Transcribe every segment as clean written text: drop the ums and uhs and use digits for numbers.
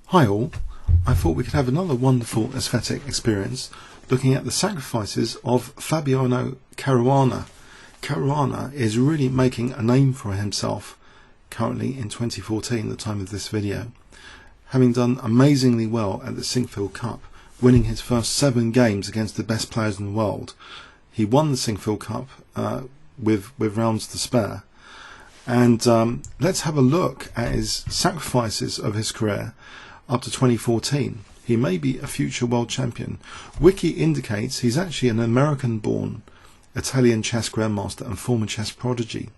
Hi all, I thought we could have another wonderful aesthetic experience looking at the sacrifices of Fabiano Caruana. Caruana is really making a name for himself currently in 2014, the time of this video, having done amazingly well at the Sinquefield Cup, winning his first 7 games against the best players in the world. He won the Sinquefield Cup with rounds to spare. And let's have a look at his sacrifices of his career up to 2014. He may be a future world champion. Wiki indicates he's actually an American-born Italian chess grandmaster and former chess prodigy.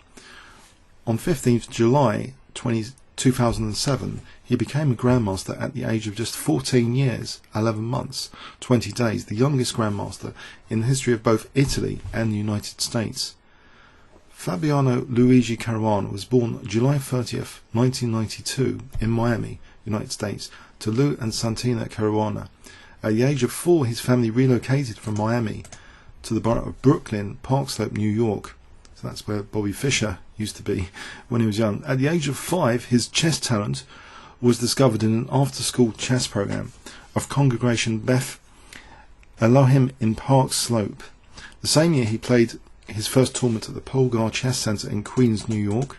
On 15th July 2007, he became a grandmaster at the age of just 14 years, 11 months, 20 days, the youngest grandmaster in the history of both Italy and the United States. Fabiano Luigi Caruana was born July 30th, 1992 in Miami, United States, to Lou and Santina Caruana. At the age of 4, his family relocated from Miami to the borough of Brooklyn, Park Slope, New York. So that's where Bobby Fischer used to be when he was young. At the age of 5, his chess talent was discovered in an after-school chess program of Congregation Beth Elohim in Park Slope. The same year he played his first tournament at the Polgar Chess Center in Queens, New York.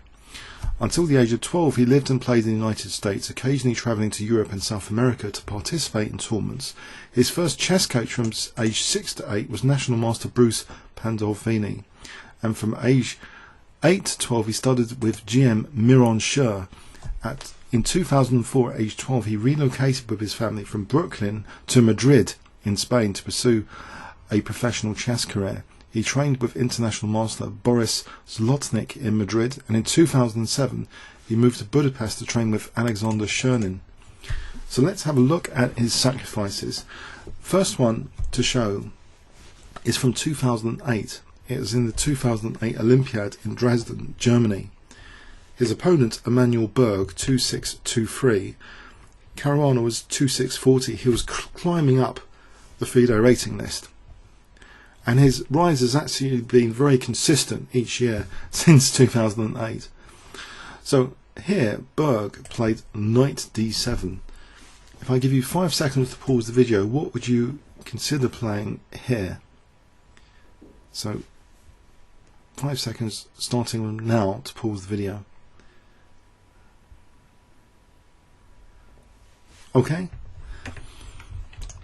Until the age of 12, he lived and played in the United States, occasionally travelling to Europe and South America to participate in tournaments. His first chess coach from age 6 to 8 was National Master Bruce Pandolfini, and from age 8 to 12 he studied with GM Miron Schur. In 2004, at age 12, he relocated with his family from Brooklyn to Madrid in Spain to pursue a professional chess career. He trained with international master Boris Zlotnik in Madrid, and in 2007 he moved to Budapest to train with Alexander Chernin. So let's have a look at his sacrifices. First one to show is from 2008. It was in the 2008 Olympiad in Dresden, Germany. His opponent, Emanuel Berg, 2623. Caruana was 2640. He was climbing up the FIDE rating list. And his rise has actually been very consistent each year since 2008. So here, Berg played knight d7. If I give you 5 seconds to pause the video, what would you consider playing here? So 5 seconds starting now to pause the video. Okay.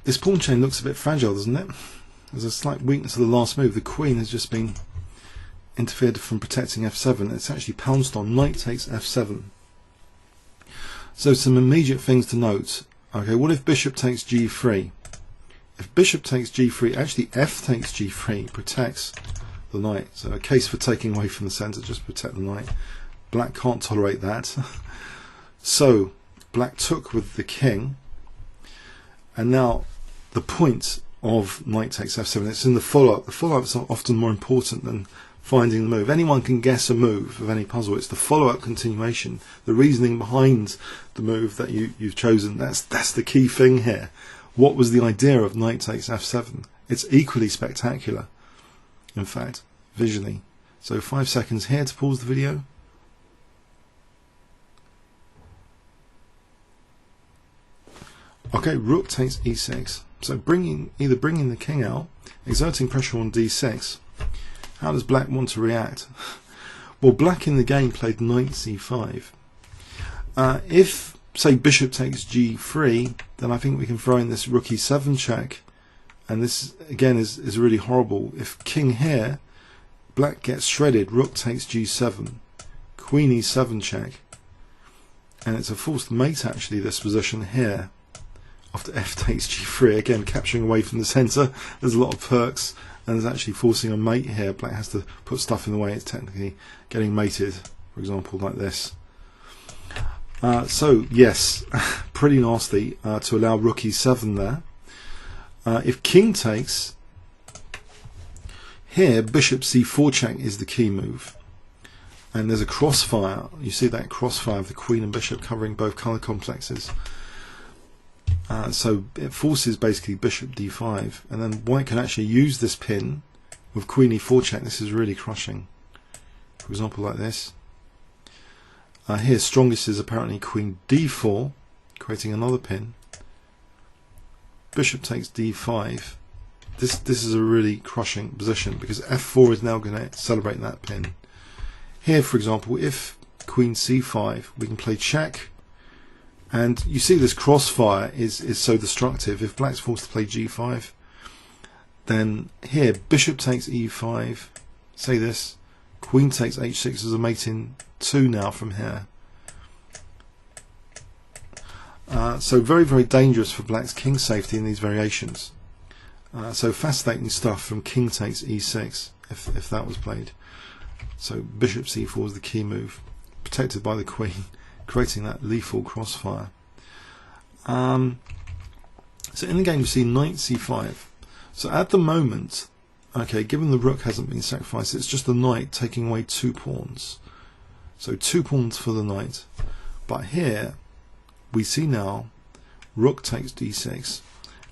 This pawn chain looks a bit fragile, doesn't it? There's a slight weakness of the last move. The queen has just been interfered from protecting f7. It's actually pounced on. Knight takes f7. So some immediate things to note. Okay, what if bishop takes g3? If bishop takes g3, actually f takes g3 protects the knight. So a case for taking away from the centre, just protect the knight. Black can't tolerate that. So black took with the king. And now the point of knight takes f7, it's in the follow-up. The follow-up is often more important than finding the move. Anyone can guess a move of any puzzle. It's the follow-up continuation, the reasoning behind the move that you've chosen. That's the key thing here. What was the idea of knight takes f7? It's equally spectacular, in fact, visually. So 5 seconds here to pause the video. Okay, rook takes e6. So either bringing the king out, exerting pressure on d6. How does black want to react? Well, black in the game played knight c5. If, say, bishop takes g3, then I think we can throw in this rook e7 check. And this, again, is really horrible. If king here, black gets shredded, rook takes g7, queen e7 check. And it's a forced mate, actually, this position here. After f takes g3, again capturing away from the centre. There's a lot of perks, and there's actually forcing a mate here. Black has to put stuff in the way. It's technically getting mated, for example, like this. So yes, pretty nasty to allow rook e7 there. If king takes, here bishop c4 check is the key move. And there's a crossfire. You see that crossfire of the queen and bishop covering both colour complexes. So it forces basically bishop d5, and then white can actually use this pin with queen e4 check. This is really crushing. For example, like this. Here, strongest is apparently queen d4, creating another pin. Bishop takes d5. This is a really crushing position because f4 is now going to celebrate that pin. Here, for example, if queen c5, we can play check, and you see this crossfire is so destructive. If black's forced to play g5, then here bishop takes e5, say this, queen takes h6 as a mate in 2 now from here. So very, very dangerous for black's king safety in these variations. So fascinating stuff from king takes e6 if that was played. So bishop c4 is the key move, protected by the queen, creating that lethal crossfire. So in the game you see knight c5. So at the moment, okay, given the rook hasn't been sacrificed, it's just the knight taking away 2 pawns. So 2 pawns for the knight. But here we see now rook takes d6.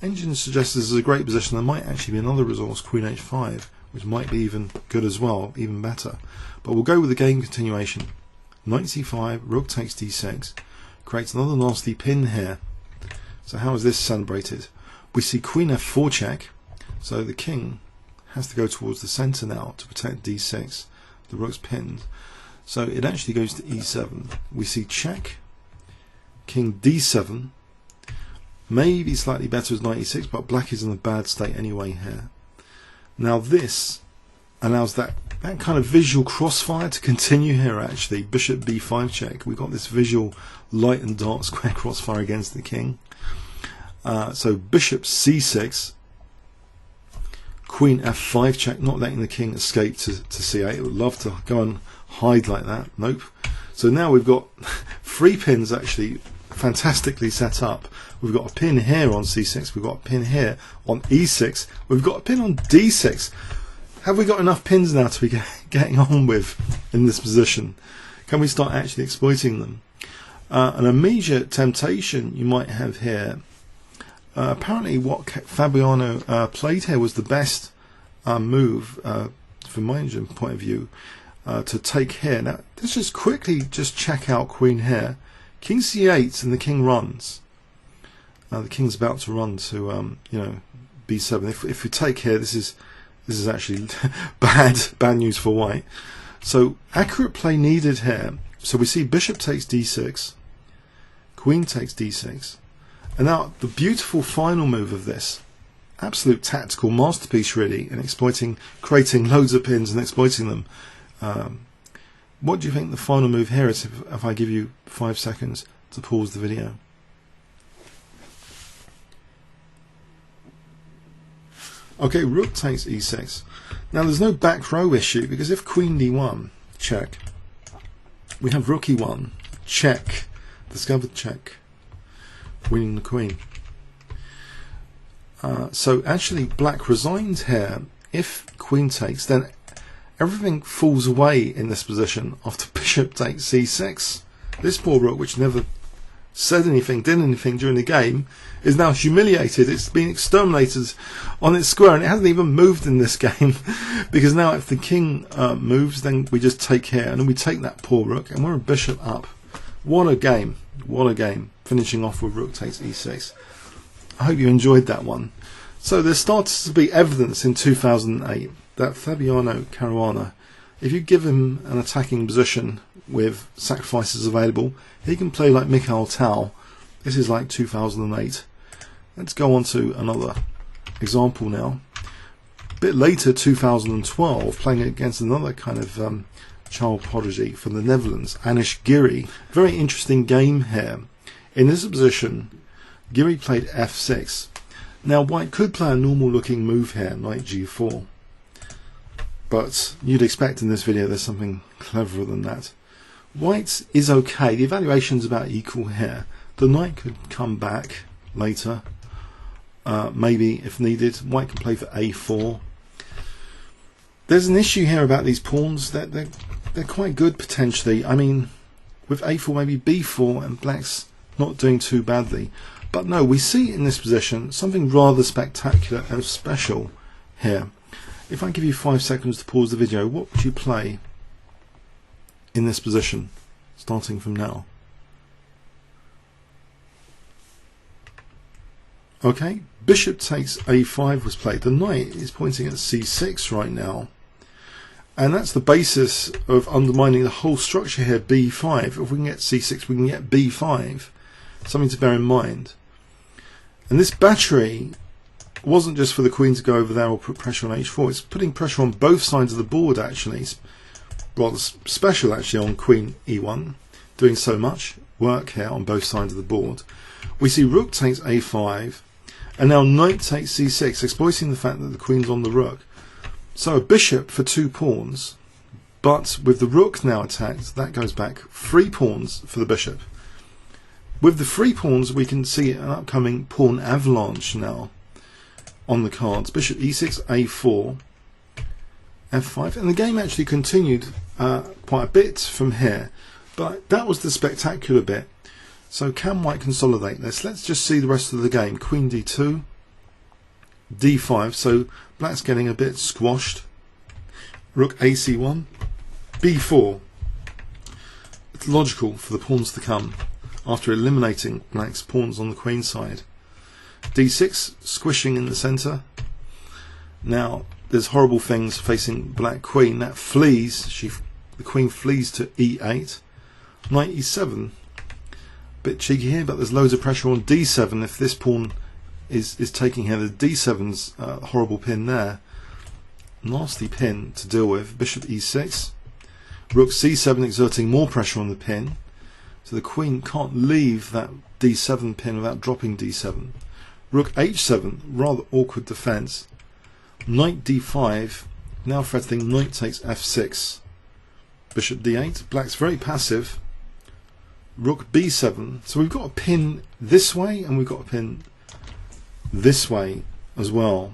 Engine suggests this is a great position. There might actually be another resource, queen h5, which might be even good as well, even better. But we'll go with the game continuation. Knight c5, rook takes d6, creates another nasty pin here. So how is this celebrated? We see queen f4 check, so the king has to go towards the centre now to protect d6. The rook's pinned. So it actually goes to e7. We see check, king d7, maybe slightly better as knight e6, but black is in a bad state anyway here. Now this allows that kind of visual crossfire to continue here actually. Bishop b5 check, we've got this visual light and dark square crossfire against the king. So bishop c6, queen f5 check, not letting the king escape to c8. It would love to go and hide like that. Nope. So now we've got 3 pins actually fantastically set up. We've got a pin here on c6, we've got a pin here on e6, we've got a pin on d6. Have we got enough pins now to be getting on with in this position? Can we start actually exploiting them? An immediate temptation you might have here, apparently what Fabiano played here was the best move from my engine point of view to take here. Now let's just quickly check out queen here. King c8 and the king runs. The king's about to run to b7. If we take here, this is actually bad news for white. So accurate play needed here. So we see bishop takes d6, queen takes d6, and now the beautiful final move of this, absolute tactical masterpiece really in exploiting, creating loads of pins and exploiting them. What do you think the final move here is if I give you 5 seconds to pause the video? Okay, rook takes e6. Now there's no back row issue because if queen d1, check, we have rook e1, check, discovered check, winning the queen. So actually black resigns here. If queen takes, then everything falls away in this position after bishop takes c6. This poor rook, which never said anything, did anything during the game, is now humiliated. It's been exterminated on its square, and it hasn't even moved in this game because now if the king moves, then we just take here, and then we take that poor rook, and we're a bishop up. What a game. What a game. Finishing off with rook takes e6. I hope you enjoyed that one. So there started to be evidence in 2008 that Fabiano Caruana, if you give him an attacking position with sacrifices available, he can play like Mikhail Tal. This is like 2008. Let's go on to another example now. A bit later, 2012, playing against another kind of child prodigy from the Netherlands, Anish Giri. Very interesting game here. In this position, Giri played f6. Now white could play a normal looking move here, knight g4. But you'd expect in this video there's something cleverer than that. White is okay. The evaluation's about equal here. The knight could come back later. Maybe if needed. White can play for a4. There's an issue here about these pawns. They're quite good potentially. I mean, with a4 maybe b4, and black's not doing too badly. But no, we see in this position something rather spectacular and special here. If I give you 5 seconds to pause the video, what would you play in this position, starting from now? Okay, bishop takes a5 was played. The knight is pointing at c6 right now. And that's the basis of undermining the whole structure here, b5. If we can get c6, we can get b5. Something to bear in mind. And this battery wasn't just for the queen to go over there or put pressure on h4. It's putting pressure on both sides of the board, actually. It's rather special, actually, on queen e1. Doing so much work here on both sides of the board. We see rook takes a5. And now knight takes c6, exploiting the fact that the queen's on the rook. So a bishop for 2 pawns, but with the rook now attacked, that goes back 3 pawns for the bishop. With the 3 pawns, we can see an upcoming pawn avalanche now on the cards. Bishop e6, a4, f5, and the game actually continued quite a bit from here, but that was the spectacular bit. So can white consolidate this? Let's just see the rest of the game. Queen d2, d5, so black's getting a bit squashed. Rook ac1, b4. It's logical for the pawns to come after eliminating black's pawns on the queen side. d6, squishing in the centre. Now there's horrible things facing black queen. That flees, the queen flees to e8. Knight e7. Bit cheeky here, but there's loads of pressure on d7 if this pawn is taking here. The d7's horrible pin there. Nasty pin to deal with. Bishop e6. Rook c7 exerting more pressure on the pin. So the queen can't leave that d7 pin without dropping d7. Rook h7, rather awkward defense. Knight d5, now threatening knight takes f6. Bishop d8, black's very passive. Rook b7, so we've got a pin this way and we've got a pin this way as well.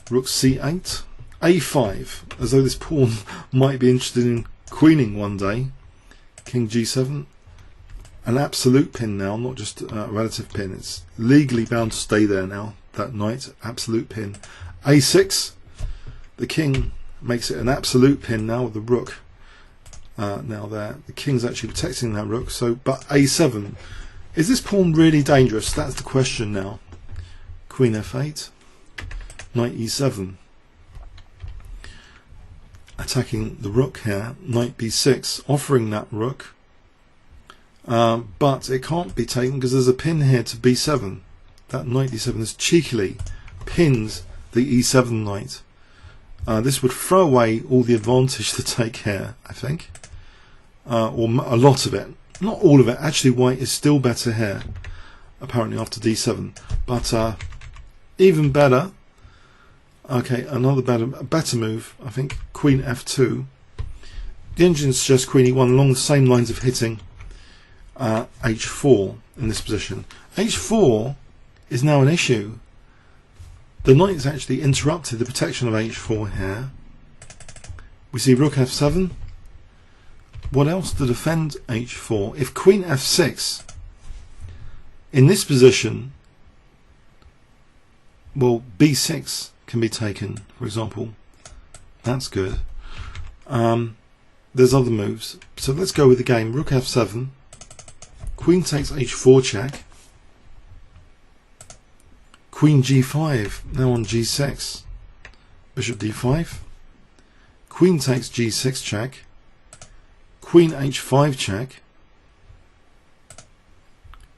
Rook c8, a5, as though this pawn might be interested in queening one day. King g7, an absolute pin now, not just a relative pin. It's legally bound to stay there now, that knight, absolute pin. a6, the king makes it an absolute pin now with the rook. Now there, the king's actually protecting that rook. So, but a7, is this pawn really dangerous? That's the question now. Queen f8, knight e7, attacking the rook here. Knight b6, offering that rook, but it can't be taken because there's a pin here to b7. That knight d7 has cheekily pins the e7 knight. This would throw away all the advantage to take here, I think. Or a lot of it. Not all of it. Actually, white is still better here, apparently, after d7. But even better. Okay, another better move, I think. Queen f2. The engine suggests queen e1 along the same lines of hitting h4 in this position. h4 is now an issue. The knight has actually interrupted the protection of h4 here. We see rook f7. What else to defend h4? If queen f6, in this position, well, b6 can be taken, for example. That's good. There's other moves. So let's go with the game. Rook f7. Queen takes h4 check. Queen g5, now on g6. Bishop d5. Queen takes g6 check. Queen h5 check.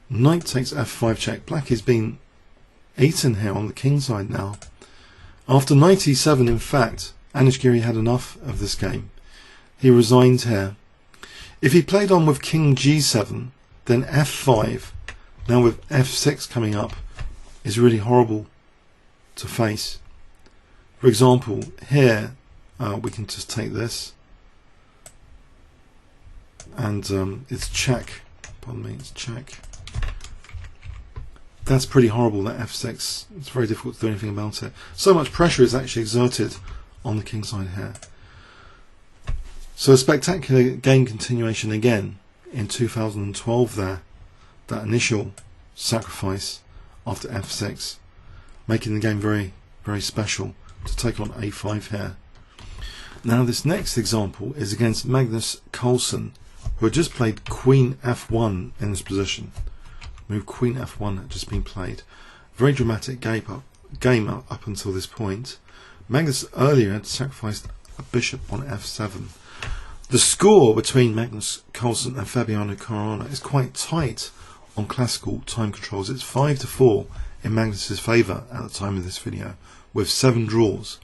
Knight takes f5 check. Black is being eaten here on the king side now. After knight e7, in fact, Anish Giri had enough of this game. He resigned here. If he played on with king g7, then f5, now with f6 coming up, is really horrible to face. For example, here we can just take this, and it's check. Pardon me, it's check. That's pretty horrible, that f6. It's very difficult to do anything about it. So much pressure is actually exerted on the king side here. So a spectacular game continuation again in 2012 there. That initial sacrifice after f6, making the game very, very special to take on a5 here. Now this next example is against Magnus Carlsen, who had just played queen f1 in this position. move queen f1 had just been played. Very dramatic game up until this point. Magnus earlier had sacrificed a bishop on f7. The score between Magnus Carlsen and Fabiano Caruana is quite tight on classical time controls. It's 5-4 in Magnus's favour at the time of this video, with 7 draws.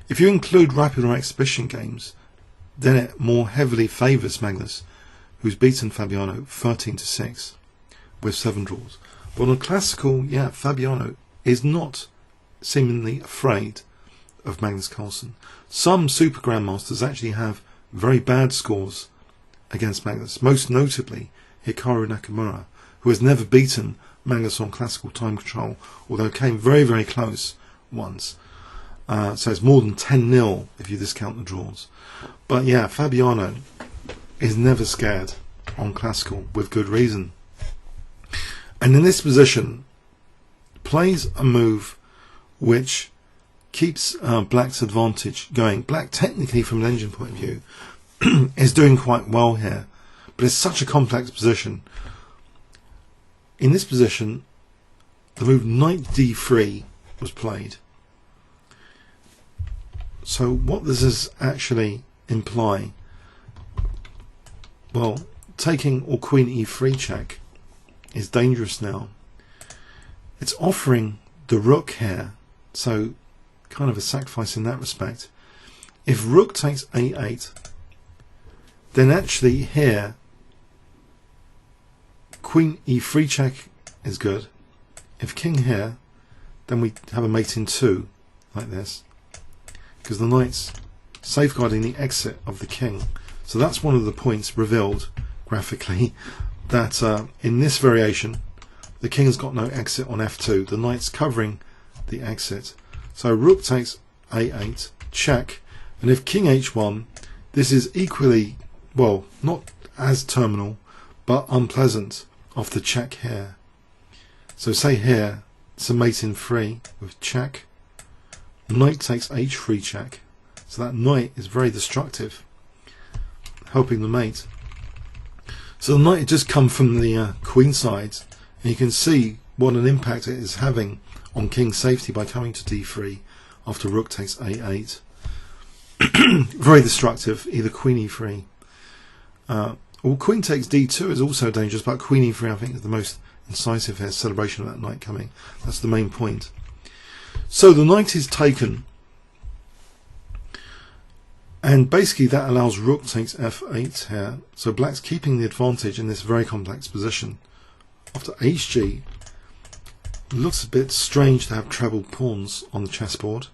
If you include rapid or exhibition games, then it more heavily favours Magnus, who's beaten Fabiano 13-6 with 7 draws. But on classical, yeah, Fabiano is not seemingly afraid of Magnus Carlsen. Some super grandmasters actually have very bad scores against Magnus, most notably Hikaru Nakamura, who has never beaten Magnus on classical time control, although came very, very close once. So it's more than 10-0 if you discount the draws. But yeah, Fabiano is never scared on classical, with good reason. And in this position, plays a move which keeps Black's advantage going. Black, technically from an engine point of view, is doing quite well here, but it's such a complex position. In this position, the move knight d3 was played. So what does this actually imply? Well, taking or queen e3 check is dangerous now. It's offering the rook here, so kind of a sacrifice in that respect. If rook takes a8, then actually here queen e3 check is good. If king here, then we have a mate in 2 like this, because the knight's safeguarding the exit of the king. So that's one of the points revealed graphically, that in this variation the king's got no exit on f2, the knight's covering the exit. So rook takes a8, check, and if king h1, this is equally, well, not as terminal, but unpleasant off the check here. So say here, it's a mate in 3 with check, knight takes h3 check, so that knight is very destructive, helping the mate. So the knight had just come from the queen side, and you can see what an impact it is having on king safety by coming to d3 after rook takes a8. Very destructive, either queen e3. Well, queen takes d2 is also dangerous, but queen e3 I think is the most incisive here, celebration of that knight coming. That's the main point. So the knight is taken, and basically that allows rook takes f8 here. So black's keeping the advantage in this very complex position. After hg, it looks a bit strange to have trebled pawns on the chessboard,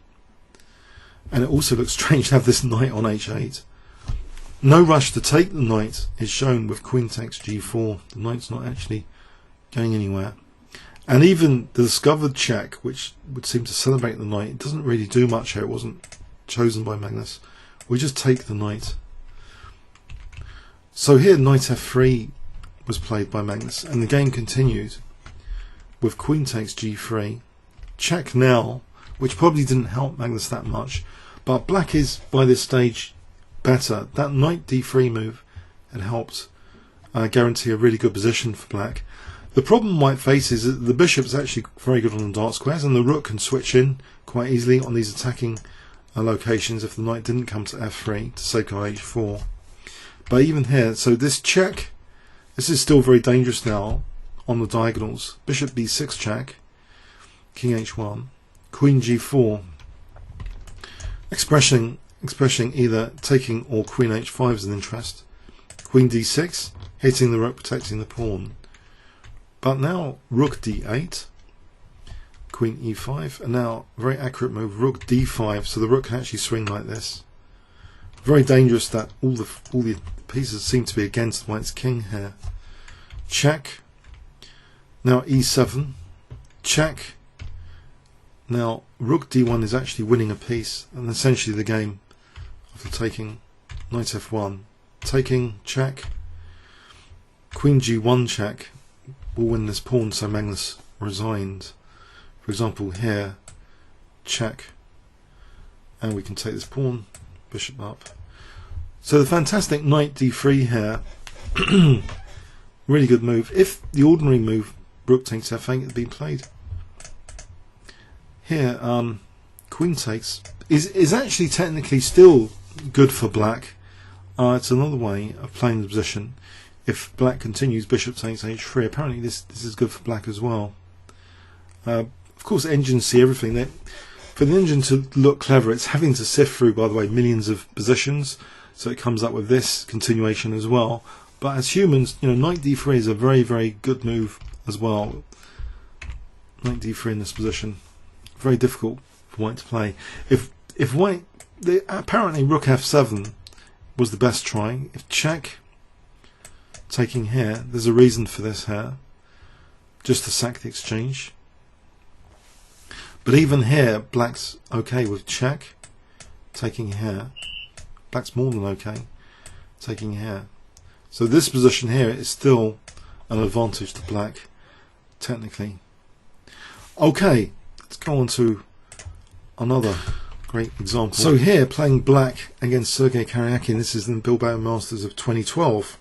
and it also looks strange to have this knight on h8. No rush to take the knight is shown with queen takes g4. The knight's not actually going anywhere. And even the discovered check, which would seem to celebrate the knight, it doesn't really do much here. It wasn't chosen by Magnus. We just take the knight. So here knight f3 was played by Magnus, and the game continued with queen takes g3. Check now, which probably didn't help Magnus that much, but black is by this stage better. That knight d3 move had helped guarantee a really good position for black. The problem white faces is that the bishop is actually very good on the dark squares, and the rook can switch in quite easily on these attacking locations if the knight didn't come to f3 to safeguard h4. But even here, so this check, this is still very dangerous now on the diagonals. Bishop b6 check, king h1, queen g4, expressing either taking or queen h5 as an interest. Queen d6, hitting the rook, protecting the pawn. But now rook d8, queen e5, and now very accurate move, rook d5, so the rook can actually swing like this. Very dangerous that all the pieces seem to be against white's king here. Check. Now e7, check. Now rook d1 is actually winning a piece, and essentially the game after taking knight f1, taking, check, queen g1 check will win this pawn, so Magnus resigned. For example here, check, and we can take this pawn, bishop up. So the fantastic knight d3 here, really good move. If the ordinary move rook takes f8 has been played. Here, queen takes is actually technically still good for black. It's another way of playing the position. If black continues, bishop takes h3. Apparently this is good for black as well. Of course, engines see everything. For the engine to look clever, it's having to sift through, by the way, millions of positions, so it comes up with this continuation as well. But as humans, you know, knight d3 is a very, very good move as well. Knight d3 in this position, very difficult for white to play. If white, apparently rook f7 was the best try. If check, taking here, there's a reason for this here, just to sack the exchange. But even here, black's okay with check, taking here. Black's more than okay, taking here. So this position here is still an advantage to black, technically. Okay, let's go on to another great example. So here, playing black against Sergey Karjakin. This is the Bilbao Masters of 2012.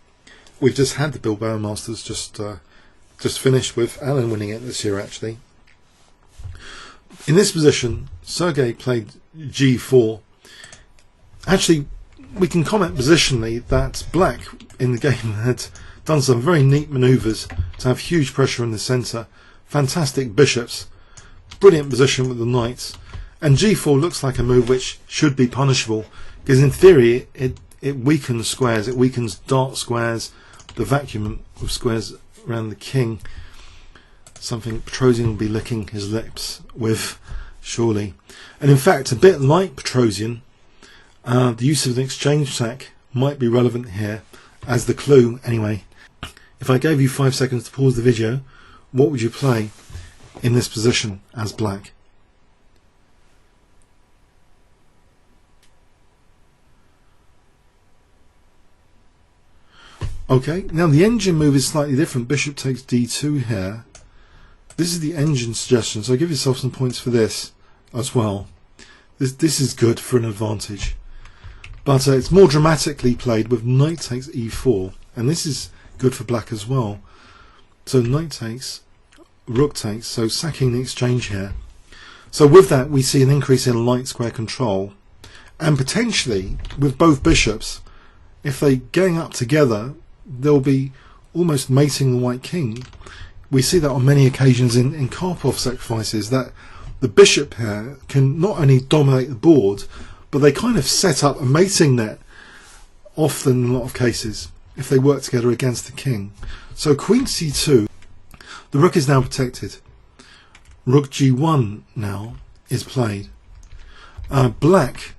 We've just had the Bilbao Masters, just finished with Alan winning it this year, actually. In this position, Sergey played g4. Actually, we can comment positionally that black in the game had done some very neat manoeuvres to have huge pressure in the centre. Fantastic bishops, brilliant position with the knights, and g4 looks like a move which should be punishable, because in theory it weakens squares, it weakens dark squares, the vacuum of squares around the king. Something Petrosian will be licking his lips with, surely. And in fact, a bit like Petrosian, the use of an exchange sack might be relevant here as the clue. Anyway, if I gave you 5 seconds to pause the video, what would you play in this position as black? Okay, now the engine move is slightly different. Bishop takes d2 here. This is the engine suggestion, so give yourself some points for this as well. This is good for an advantage. But it's more dramatically played with knight takes e4, and this is good for black as well. So knight takes, rook takes, so sacking the exchange here. So with that we see an increase in light square control, and potentially with both bishops, if they gang up together, they'll be almost mating the white king. We see that on many occasions in Karpov sacrifices, that the bishop here can not only dominate the board, but they kind of set up a mating net, often in a lot of cases, if they work together against the king. So queen c2, the rook is now protected. Rook g1 now is played. Black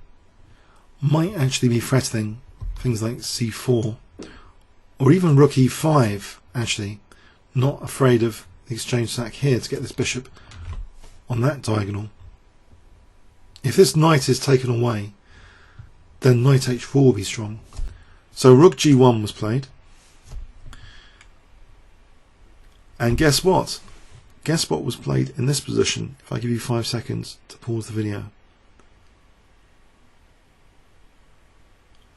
might actually be threatening things like c4, or even rook e5, actually. Not afraid of the exchange sack here to get this bishop on that diagonal. If this knight is taken away, then knight h4 will be strong. So rook g1 was played. And guess what? Guess what was played in this position, if I give you 5 seconds to pause the video.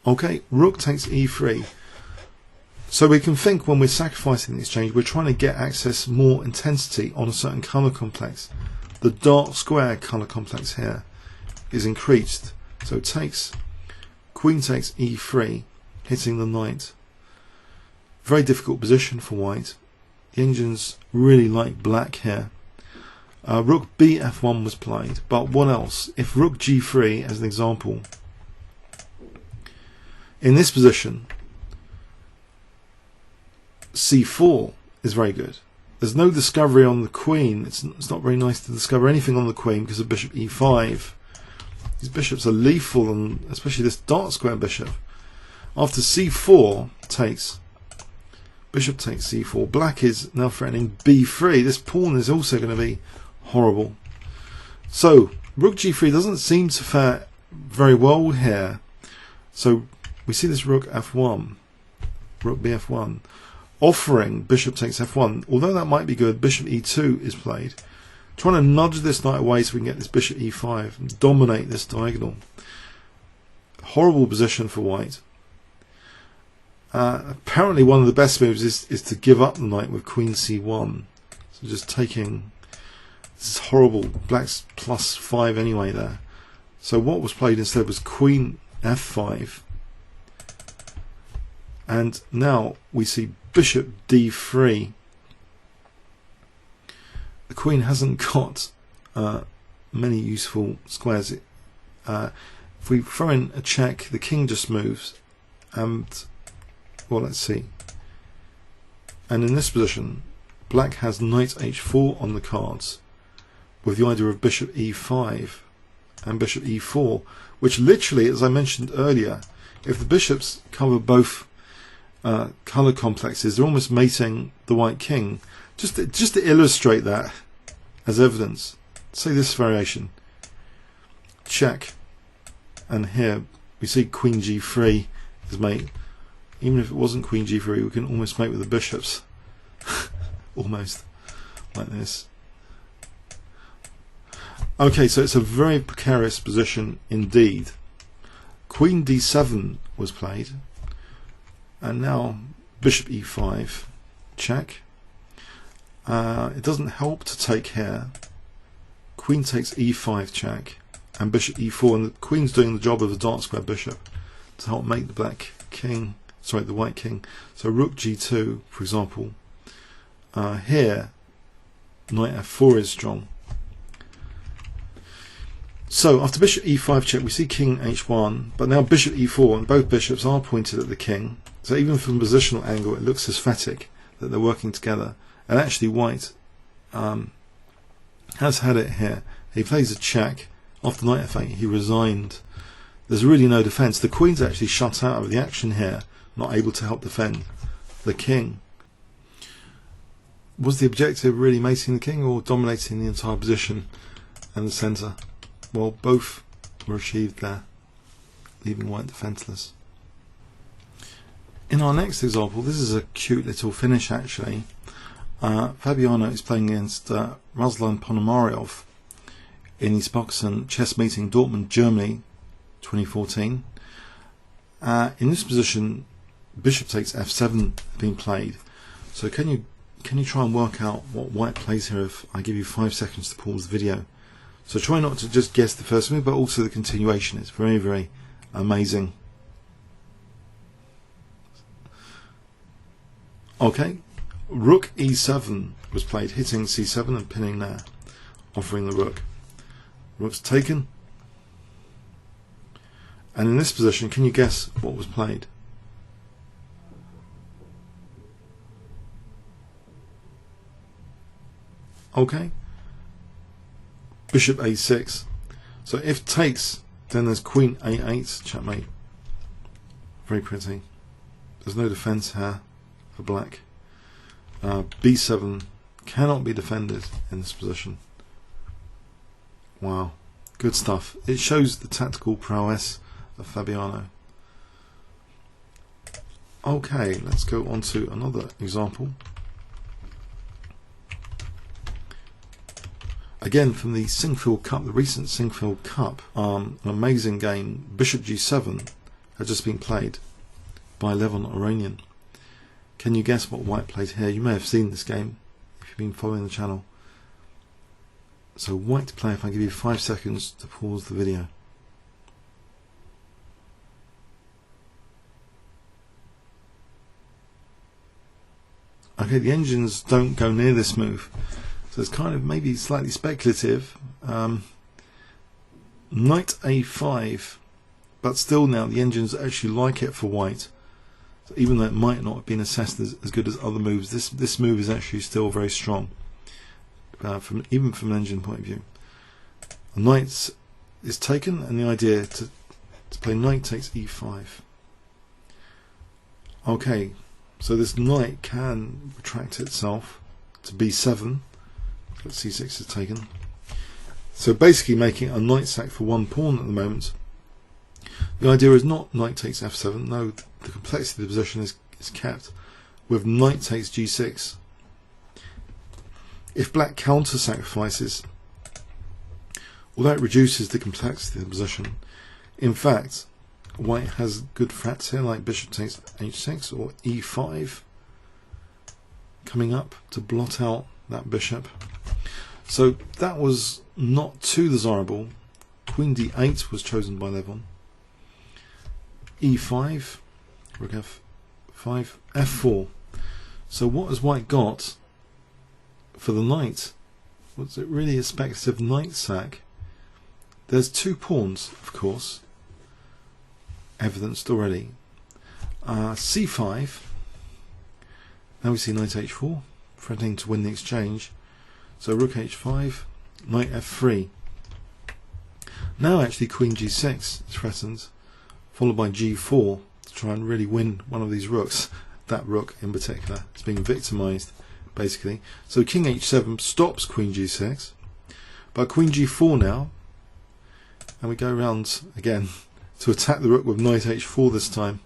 Okay, rook takes e3. So we can think when we're sacrificing the exchange, we're trying to get access more intensity on a certain colour complex. The dark square colour complex here is increased. So it takes, queen takes e3, hitting the knight. Very difficult position for white. The engines really like black here. Rook bf1 was played, but what else? If rook g3 as an example, in this position, c4 is very good. There's no discovery on the queen. It's not very nice to discover anything on the queen because of bishop e5. These bishops are lethal, and especially this dark square bishop. After c4 takes, bishop takes c4, black is now threatening b3. This pawn is also going to be horrible. So rook g3 doesn't seem to fare very well here. So we see this rook f1, rook bf1, offering bishop takes f1. Although that might be good, bishop e2 is played, trying to nudge this knight away so we can get this bishop e5 and dominate this diagonal. Horrible position for white. Apparently one of the best moves is to give up the knight with queen c1. So just taking, this is horrible, black's +5 anyway there. So what was played instead was queen f5, and now we see bishop d3. The queen hasn't got many useful squares. If we throw in a check, the king just moves, and well, let's see. And in this position, black has knight h4 on the cards, with the idea of bishop e5 and bishop e4, which literally, as I mentioned earlier, if the bishops cover both colour complexes, they're almost mating the white king. Just to illustrate that as evidence, say this variation, check, and here we see queen g3 is mate. Even if it wasn't queen g3, we can almost mate with the bishops. Almost like this. Okay, so it's a very precarious position indeed. Queen d7 was played, and now bishop e5, check. It doesn't help to take here. Queen takes e5 check, and bishop e4, and the queen's doing the job of the dark square bishop to help make the black king, sorry, the white king. So rook g2, for example. Here, knight f4 is strong. So after bishop e5 check, we see king h1, but now bishop e4, and both bishops are pointed at the king. So even from a positional angle, it looks aesthetic that they're working together. And actually, white has had it here. He plays a check. After knight f8, he resigned. There's really no defence. The queen's actually shut out of the action here, not able to help defend the king. Was the objective really mating the king or dominating the entire position and the centre? Well, both were achieved there, leaving white defenceless. In our next example, this is a cute little finish actually. Fabiano is playing against Ruslan Ponomaryov in the Sparkassen Chess Meeting, Dortmund, Germany, 2014. In this position, bishop takes f7 being played. So can you try and work out what white plays here if I give you 5 seconds to pause the video? So try not to just guess the first move, but also the continuation. It's very, very amazing. Okay, rook e7 was played, hitting c7 and pinning there, offering the rook. Rook's taken. And in this position, can you guess what was played? Okay, bishop a6. So if takes, then there's queen a8, checkmate. Very pretty. There's no defense here for black. b7 cannot be defended in this position. Wow, good stuff. It shows the tactical prowess of Fabiano. Okay, let's go on to another example. Again from the Sinquefield Cup, the recent Sinquefield Cup, an amazing game. Bishop g7 had just been played by Levon Oranian. Can you guess what white played here? You may have seen this game if you've been following the channel. So white to play if I give you 5 seconds to pause the video. Okay, the engines don't go near this move. So it's kind of maybe slightly speculative. Knight a5, but still now the engines actually like it for white. So even though it might not have been assessed as good as other moves, this move is actually still very strong, even from an engine point of view. Knight is taken, and the idea to play knight takes e5. Okay, so this knight can retract itself to b7. But c6 is taken. So basically making a knight sack for one pawn at the moment. The idea is not knight takes f7, no, the complexity of the position is kept with knight takes g6. If black counter sacrifices, although it reduces the complexity of the position, in fact white has good threats here like bishop takes h6 or e5 coming up to blot out that bishop. So that was not too desirable. Queen d8 was chosen by Levon. e5, rook f5, f4. So what has white got for the knight? Was it really a speculative knight sack? There's two pawns, of course, evidenced already. c5. Now we see knight h4, threatening to win the exchange. So rook h5, knight f3. Now actually queen g6 is threatened, followed by g4 to try and really win one of these rooks. That rook in particular is being victimized, basically. So king h7 stops queen g6, but queen g4 now, and we go around again to attack the rook with knight h4 this time.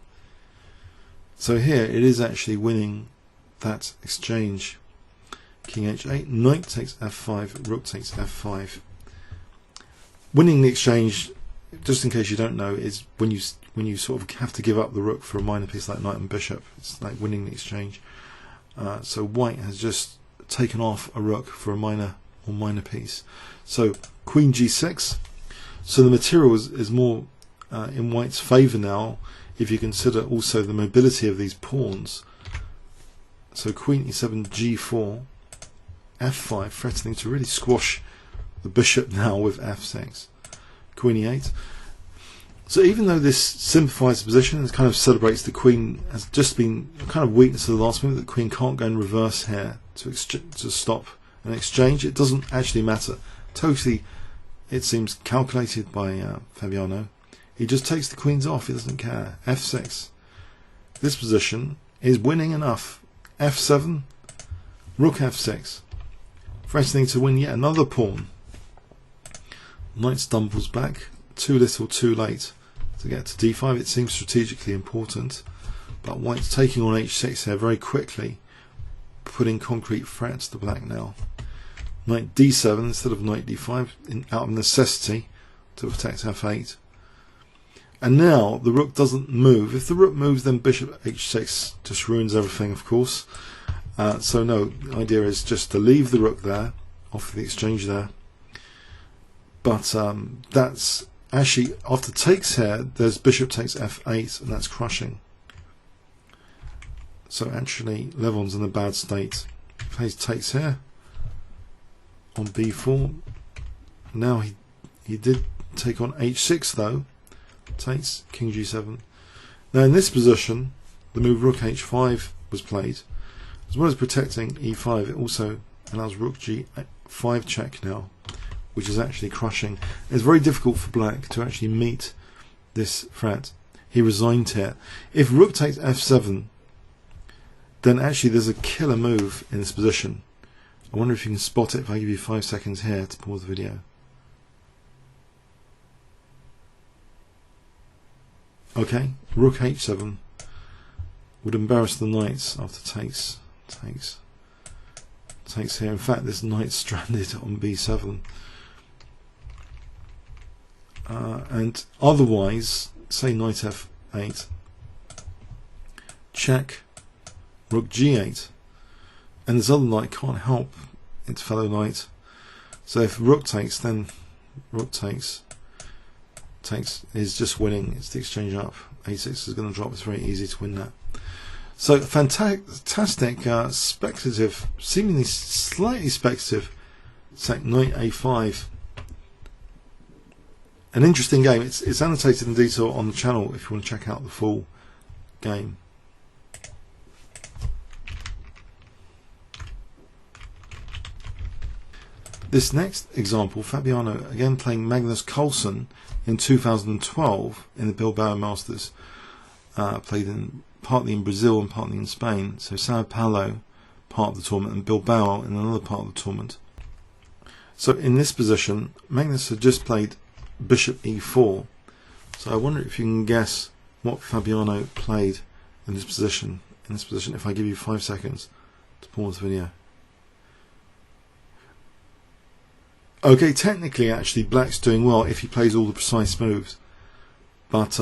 So here it is actually winning that exchange. King h8, knight takes f5, rook takes f5. Winning the exchange, just in case you don't know, is when you sort of have to give up the rook for a minor piece like knight and bishop. It's like winning the exchange. So white has just taken off a rook for a minor or minor piece. So queen g6. So the material is more in white's favour now, if you consider also the mobility of these pawns. So queen e7, g4, f5, threatening to really squash the bishop now with f6. Queen e8. So even though this simplifies the position and kind of celebrates the queen has just been kind of weakness of the last move, that the queen can't go in reverse here to stop an exchange, it doesn't actually matter. Totally, it seems calculated by Fabiano. He just takes the queens off, he doesn't care. f6. This position is winning enough. f7, rook f6, threatening to win yet another pawn. Knight stumbles back, too little too late to get to d5. It seems strategically important, but white's taking on h6 here very quickly, putting concrete threats to black now. Knight d7 instead of knight d5 out of necessity to protect f8. And now the rook doesn't move. If the rook moves, then bishop h6 just ruins everything, of course. So no, the idea is just to leave the rook there, offer the exchange there. But that's actually, after takes here, there's bishop takes f8, and that's crushing. So actually, Levon's in a bad state. Plays takes here on b4. Now he did take on h6 though. Takes king g7. Now in this position, the move rook h5 was played. As well as protecting e5, it also allows rook g5 check now, which is actually crushing. It's very difficult for black to actually meet this threat. He resigned here. If rook takes f7, then actually there's a killer move in this position. I wonder if you can spot it if I give you 5 seconds here to pause the video. Okay, rook h7 would embarrass the knights after takes here. In fact, this knight's stranded on b7. And otherwise, say knight f8, check, rook g8, and this other knight can't help its fellow knight. So if rook takes, then rook takes is just winning. It's the exchange up. a6 is going to drop. It's very easy to win that. So fantastic, speculative, seemingly slightly speculative, sack knight a5. An interesting game. It's annotated in detail on the channel if you want to check out the full game. This next example, Fabiano again playing Magnus Carlsen in 2012 in the Bilbao Masters, played partly in Brazil and partly in Spain. So Sao Paulo part of the tournament and Bilbao in another part of the tournament. So in this position, Magnus had just played bishop e4. So I wonder if you can guess what Fabiano played in this position. If I give you 5 seconds to pause the video. Okay, technically, actually, black's doing well if he plays all the precise moves. But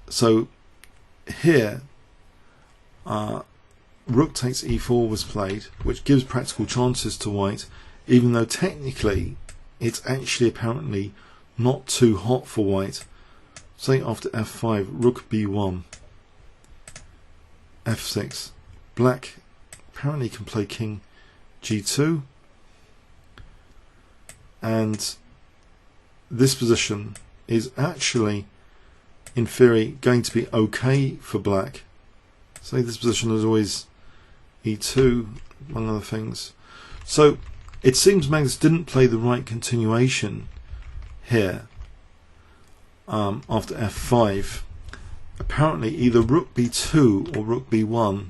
so here, rook takes e4 was played, which gives practical chances to white, even though technically it's actually apparently not too hot for white. Say after f5, rook b1, f6. Black apparently can play king g2, and this position is actually in theory going to be okay for black. Say this position is always e2, among other things. So it seems Magnus didn't play the right continuation here after f5. Apparently either rook b2 or rook b1.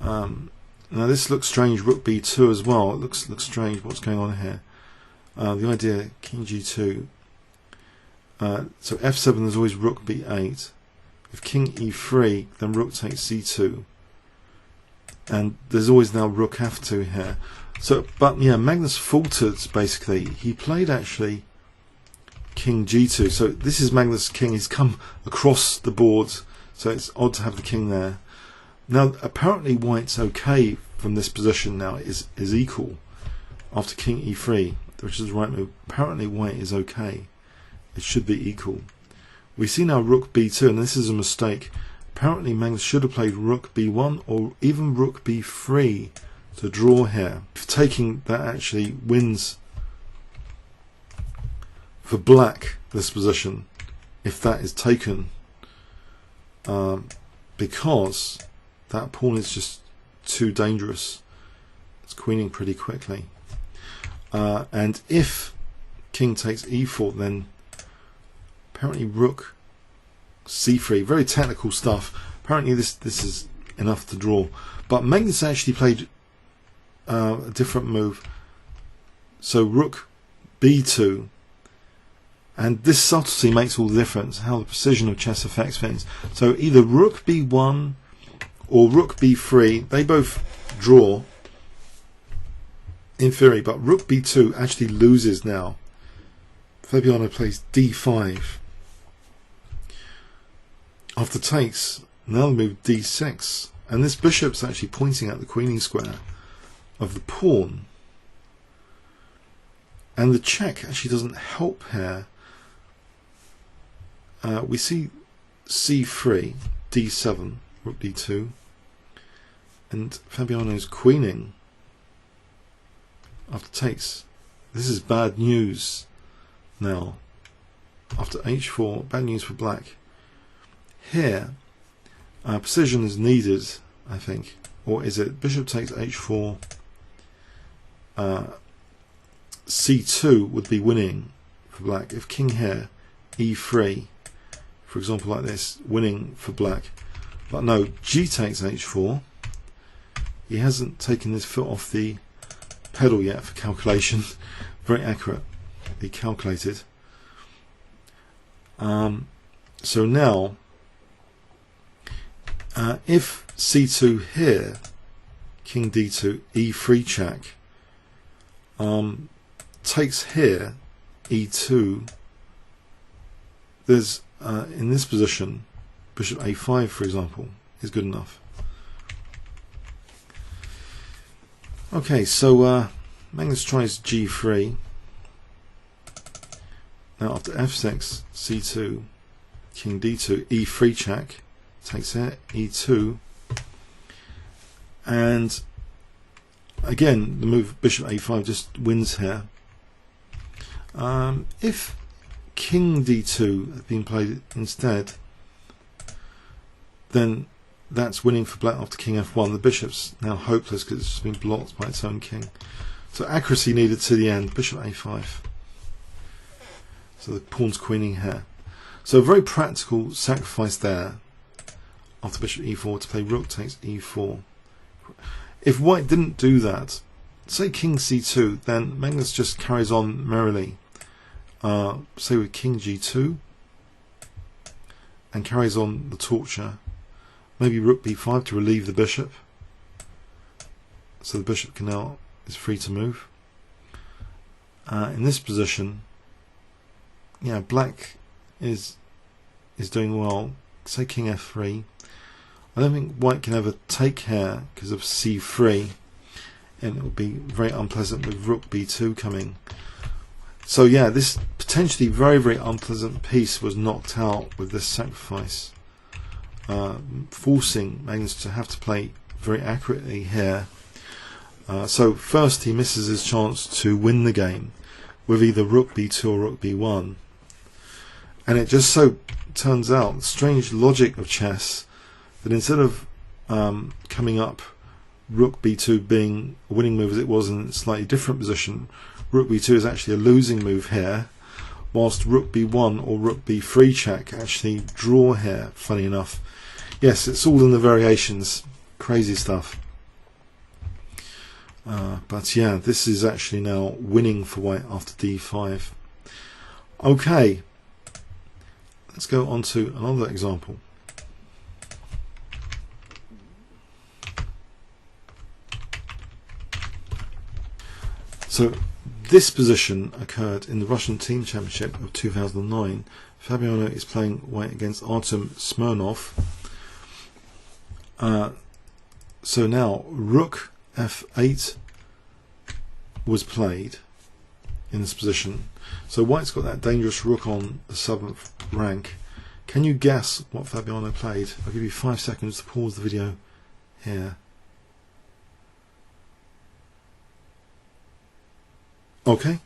Now this looks strange, rook b2 as well. It looks strange what's going on here. The idea, king g2. So f7 is always rook b8. If king e3, then rook takes c2. And there's always now rook f2 here. So, but yeah, Magnus faltered basically. He played actually king g2. So this is Magnus' king. He's come across the board, so it's odd to have the king there. Now apparently white's okay from this position now, is equal after king e3, which is the right move. Apparently white is okay. It should be equal. We see now rook b2, and this is a mistake. Apparently Magnus should have played rook b1 or even rook b3 to draw here. If taking that actually wins for black this position, if that is taken, because that pawn is just too dangerous. It's queening pretty quickly. And if king takes e4, then apparently rook c3, very technical stuff. Apparently this is enough to draw. But Magnus actually played a different move. So rook b2, and this subtlety makes all the difference, how the precision of chess affects things. So either rook b1 or rook b3, they both draw in theory, but rook b2 actually loses now. Fabiano plays d5. After takes, now the move d6, and this bishop's actually pointing at the queening square of the pawn, and the check actually doesn't help here. We see c3, d7, rook d2, and Fabiano's queening after takes. This is bad news now. After h4, bad news for black. Here, precision is needed, I think. Or is it bishop takes h4, c2 would be winning for black. If king here, e3, for example like this, winning for black. But no, g takes h4. He hasn't taken his foot off the pedal yet for calculation. Very accurately calculated. So now, if c2 here, king d2, e3 check, takes here, e2, there's in this position, bishop a5 for example, is good enough. Okay, so Magnus tries g3. Now after f6, c2, king d2, e3 check, takes here, e2, and again the move bishop a5 just wins here. If king d2 had been played instead, then that's winning for black after king f1. The bishop's now hopeless because it's just been blocked by its own king. So accuracy needed to the end, bishop a5. So the pawn's queening here. So a very practical sacrifice there after bishop e4 to play rook takes e4. If white didn't do that, say king c2, then Magnus just carries on merrily. Say with king g2 and carries on the torture. Maybe rook b5 to relieve the bishop, so the bishop can now is free to move. In this position, black is doing well. Say king f3. I don't think white can ever take here because of c3, and it will be very unpleasant with rook b2 coming. So yeah, this potentially very, very unpleasant piece was knocked out with this sacrifice, forcing Magnus to have to play very accurately here. So first he misses his chance to win the game with either rook b2 or rook b1, and it just so turns out, the strange logic of chess, that instead of coming up rook b2 being a winning move as it was in a slightly different position, rook b2 is actually a losing move here, whilst rook b1 or rook b3 check actually draw here, funny enough. Yes, it's all in the variations, crazy stuff. But yeah, this is actually now winning for white after d5. Okay, let's go on to another example. So this position occurred in the Russian Team Championship of 2009. Fabiano is playing white against Artem Smirnov. So now rook f8 was played in this position. So white's got that dangerous rook on the 7th rank. Can you guess what Fabiano played? I'll give you 5 seconds to pause the video here. Okay,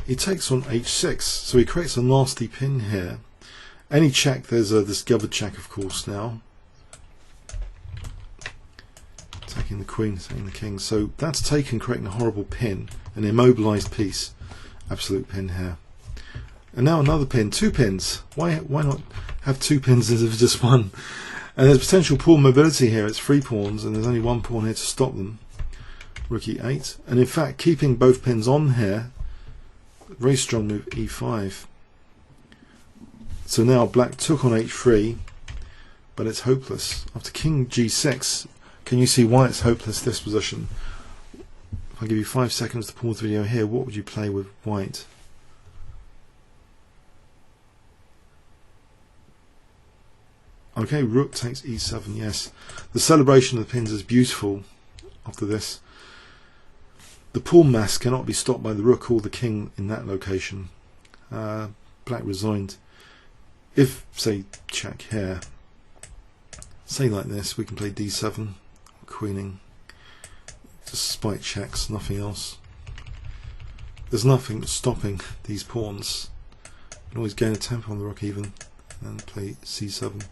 he takes on h6, so he creates a nasty pin here. Any check, there's a discovered check, of course, now. Attacking the queen, attacking the king. So that's taken, creating a horrible pin, an immobilized piece. Absolute pin here. And now another pin, 2 pins. Why not have 2 pins instead of just one? And there's potential pawn mobility here. It's 3 pawns, and there's only 1 pawn here to stop them. Rook e8, and in fact keeping both pins on here, very strong move e5. So now black took on h3, but it's hopeless. After king g6, can you see why it's hopeless, this position? If I give you 5 seconds to pause the video here, what would you play with white? Okay, rook takes e7, yes. The celebration of the pins is beautiful after this. The pawn mass cannot be stopped by the rook or the king in that location. Black resigned. If, say, check here, say like this, we can play d7, queening, just spite checks, nothing else. There's nothing stopping these pawns. You can always gain a tempo on the rook even, and play c7.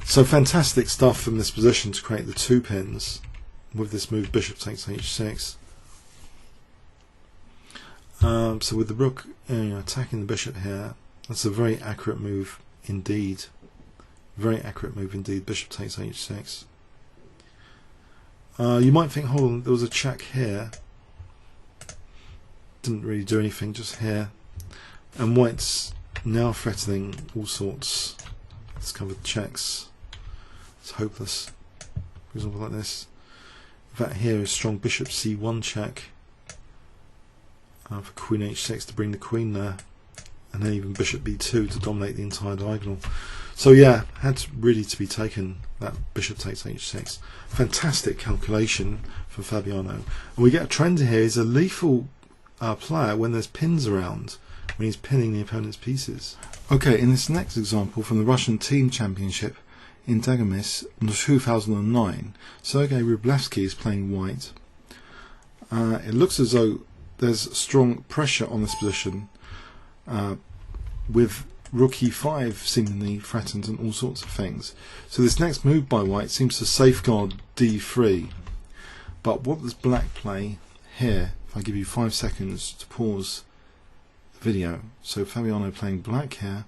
So fantastic stuff from this position to create the 2 pins. With this move, bishop takes h6. So with the rook attacking the bishop here, that's a very accurate move indeed. Very accurate move indeed. Bishop takes h6. You might think, hold on, there was a check here. Didn't really do anything, just here. And white's now threatening all sorts. Discovered checks. It's hopeless. For example, like this. That here is strong bishop c1 check for queen h6 to bring the queen there, and then even bishop b2 to dominate the entire diagonal. So yeah, had really to be taken, that bishop takes h6. Fantastic calculation for Fabiano. And we get a trend here. He's a lethal player when there's pins around, when he's pinning the opponent's pieces. Okay, in this next example from the Russian Team Championship in Dagemis in 2009, Sergey Karjakin is playing white. It looks as though there's strong pressure on this position, with rook e5 seemingly threatened and all sorts of things. So this next move by white seems to safeguard d3. But what does black play here? If I give you 5 seconds to pause the video. So Fabiano playing black here.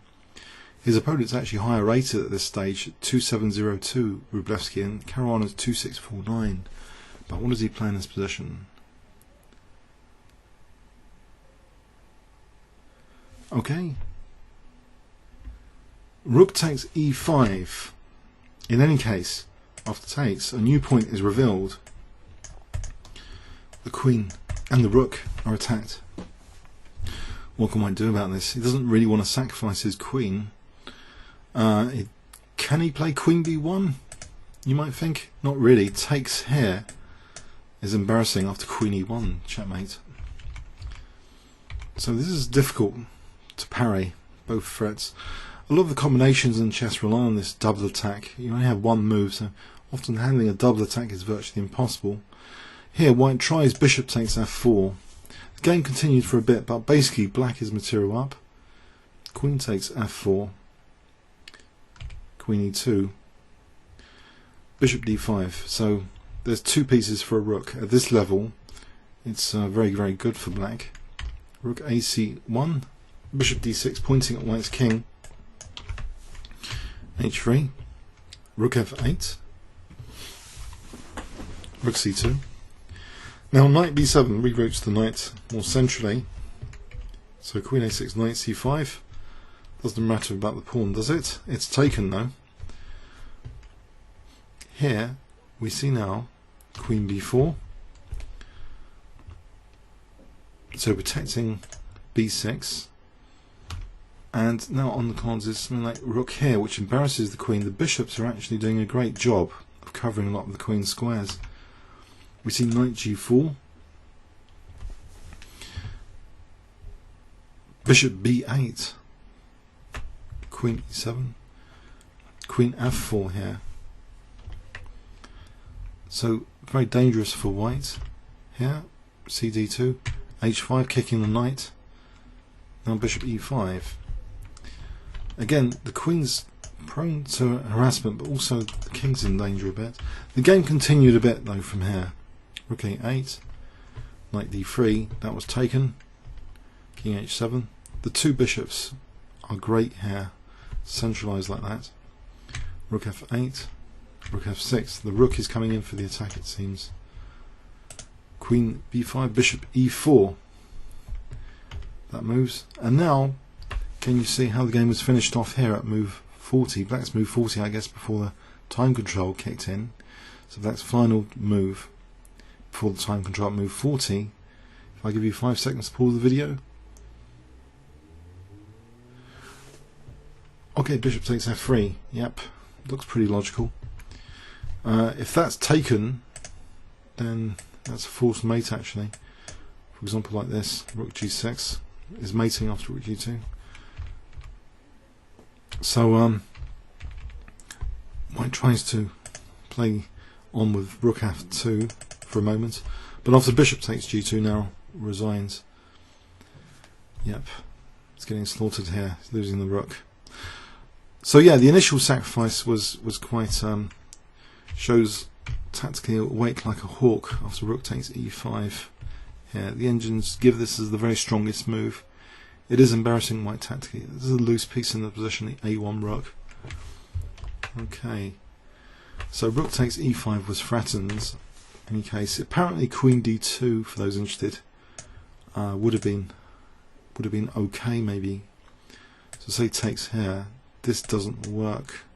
His opponent's actually higher rated at this stage, 2702 Rublevsky, and Caruana's 2649. But what does he play in this position? Okay. Rook takes e5. In any case, after takes, a new point is revealed. The queen and the rook are attacked. What can white do about this? He doesn't really want to sacrifice his queen. He Can he play queen b1? You might think. Not really. Takes here is embarrassing after queen e1, checkmate. So this is difficult to parry both threats. A lot of the combinations in chess rely on this double attack. You only have one move, so often handling a double attack is virtually impossible. Here, white tries bishop takes f4. The game continued for a bit, but basically black is material up. Queen takes f4. Queen e2. Bishop d5. So there's two pieces for a rook. At this level, it's very, very good for black. Rook ac1. Bishop d6 pointing at white's king. h3. Rook f8. Rook c2. Now knight b7 reroutes the knight more centrally. So queen a6, knight c5. Doesn't matter about the pawn, does it? It's taken though. Here we see now queen b4. So protecting b6. And now on the cards is something like rook here, which embarrasses the queen. The bishops are actually doing a great job of covering a lot of the queen's squares. We see knight g4, bishop b8, queen e7, queen f4 here. So very dangerous for white here. cd2, h5 kicking the knight. Now bishop e5. Again, the queen's prone to harassment, but also the king's in danger a bit. The game continued a bit though from here. Rook a8, knight d3, that was taken. King h7. The two bishops are great here, centralised like that. Rook f8, rook f6. The rook is coming in for the attack, it seems. Queen b5, bishop e4. That moves. And now, can you see how the game was finished off here at move 40? Black's move 40, I guess, before the time control kicked in. So that's final move before the time control at move 40. If I give you 5 seconds to pause the video. Okay, bishop takes f3. Yep, looks pretty logical. If that's taken, then that's a forced mate actually. For example, like this, rook g6 is mating after rook g2. So white tries to play on with rook f2 for a moment, but after bishop takes g2 now resigns. Yep, it's getting slaughtered here, it's losing the rook. So yeah, the initial sacrifice was quite shows tactically awake like a hawk after rook takes e5. Yeah, the engines give this as the very strongest move. It is embarrassing white tactically. This is a loose piece in the position, the a1 rook. Okay, so rook takes e5 was threatened. In any case, apparently queen d2 for those interested would have been okay maybe. So say takes here. This doesn't work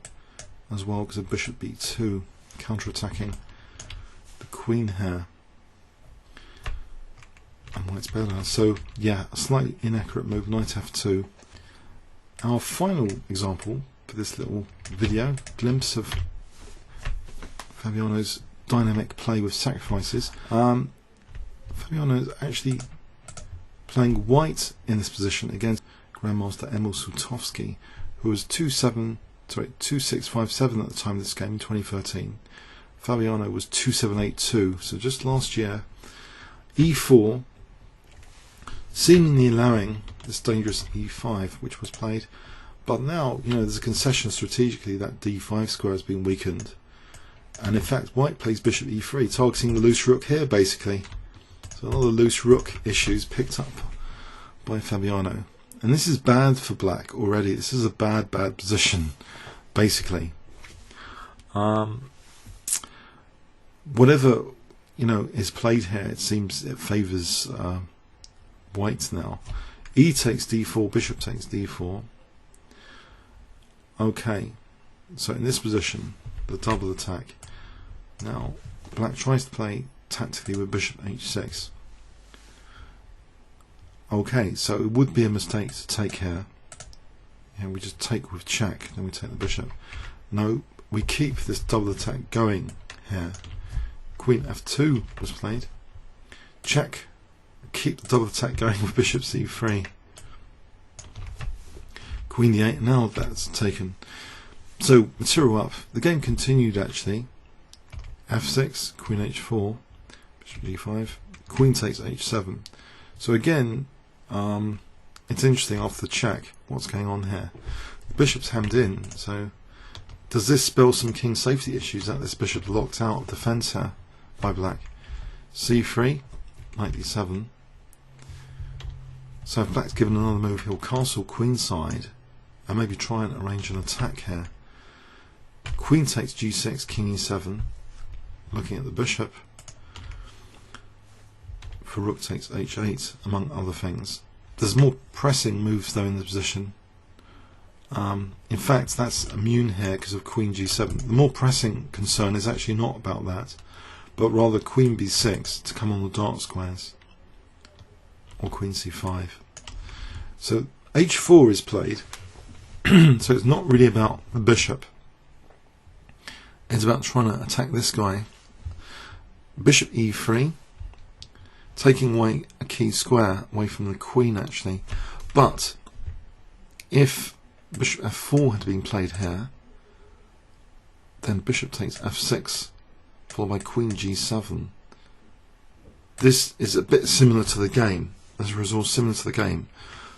as well because of bishop b2 counter-attacking the queen here. And white's better. So yeah, a slightly inaccurate move, knight f2. Our final example for this little video, glimpse of Fabiano's dynamic play with sacrifices. Fabiano is actually playing white in this position against grandmaster Emil Sutovsky, who was 2657 at the time of this game in 2013. Fabiano was 2782, so just last year. e4, seemingly allowing this dangerous e5 which was played, but now there's a concession strategically that d5 square has been weakened, and in fact white plays bishop e3, targeting the loose rook here basically. So a lot of loose rook issues picked up by Fabiano, and this is bad for black already. This is a bad position basically. Whatever is played here, it seems it favours white now. E takes d4, bishop takes d4. Okay, so in this position, the double attack. Now black tries to play tactically with bishop h6. Okay, so it would be a mistake to take here. Yeah, we just take with check, then we take the bishop. No, we keep this double attack going here. Queen f2 was played. Check. Keep the double attack going with bishop c3. Queen d8. Now that's taken. So material up. The game continued actually. f6, queen h4, bishop g5, queen takes h7. So again, it's interesting after the check what's going on here. The bishop's hemmed in, so does this spell some king safety issues that this bishop locked out of defense here by black? c3, knight d7. So if black's given another move, he'll castle queenside and maybe try and arrange an attack here. Queen takes g6, king e7, looking at the bishop. For rook takes h8, among other things. There's more pressing moves though in the position. In fact, that's immune here because of queen g7. The more pressing concern is actually not about that, but rather queen b6 to come on the dark squares, or queen c5. So h4 is played, so it's not really about the bishop. It's about trying to attack this guy. Bishop e3, taking away a key square away from the queen actually. But if bishop f4 had been played here, then bishop takes f6 followed by queen g7. This is a bit similar to the game. As a result, similar to the game.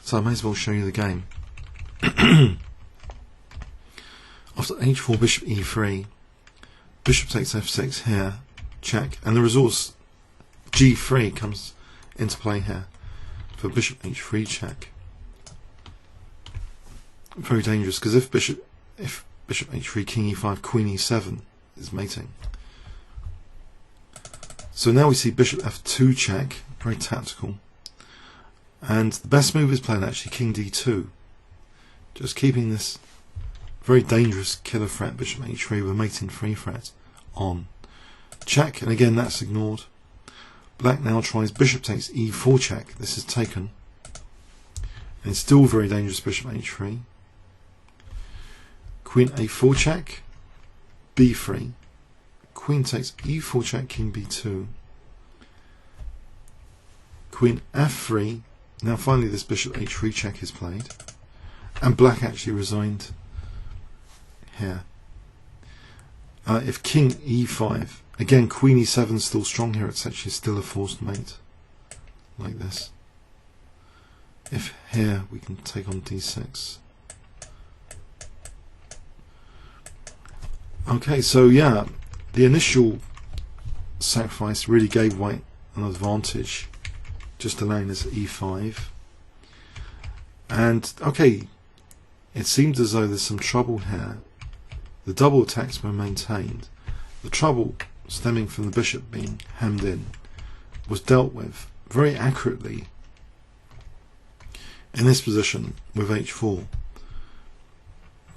So I may as well show you the game. After h4, bishop e3, bishop takes f6 here, check, and the resource g3 comes into play here for bishop h3 check. Very dangerous because if bishop h3, king e5, queen e7 is mating. So now we see bishop f2 check, very tactical, and the best move is playing actually king d2, just keeping this very dangerous killer threat bishop h3 with mating 3 threat on. Check, and again that's ignored. Black now tries bishop takes e4 check. This is taken, and it's still very dangerous bishop h3. Queen a4 check, b3, queen takes e4 check, king b2, queen f3. Now finally this bishop h3 check is played, and black actually resigned here. If king e5, again queen e7 is still strong here, it's actually still a forced mate, like this. If here we can take on d6. Okay, so yeah, the initial sacrifice really gave white an advantage, just allowing this e5. And okay, it seems as though there's some trouble here. The double attacks were maintained. The trouble stemming from the bishop being hemmed in was dealt with very accurately in this position with h4.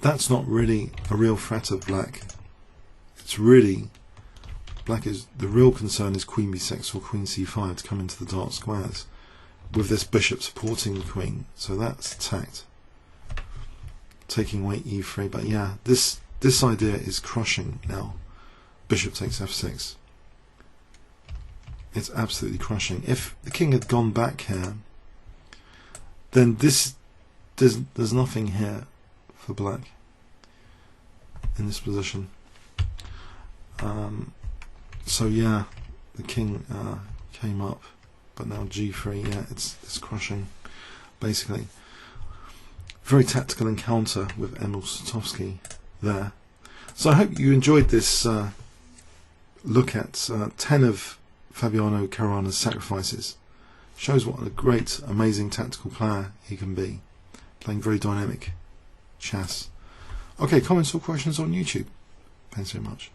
That's not really a real threat of black. It's really, black is, the real concern is queen b6 or queen c5 to come into the dark squares with this bishop supporting the queen. So that's attacked, taking away e3. But yeah, this idea is crushing now. Bishop takes f6. It's absolutely crushing. If the king had gone back here, then there's nothing here for black in this position. So yeah, the king came up, but now g3. Yeah, it's crushing, basically. Very tactical encounter with Emil Sutovsky there. So I hope you enjoyed this look at 10 of Fabiano Caruana's sacrifices. Shows what a great, amazing tactical player he can be, playing very dynamic chess. Okay, comments or questions on YouTube. Thanks very much.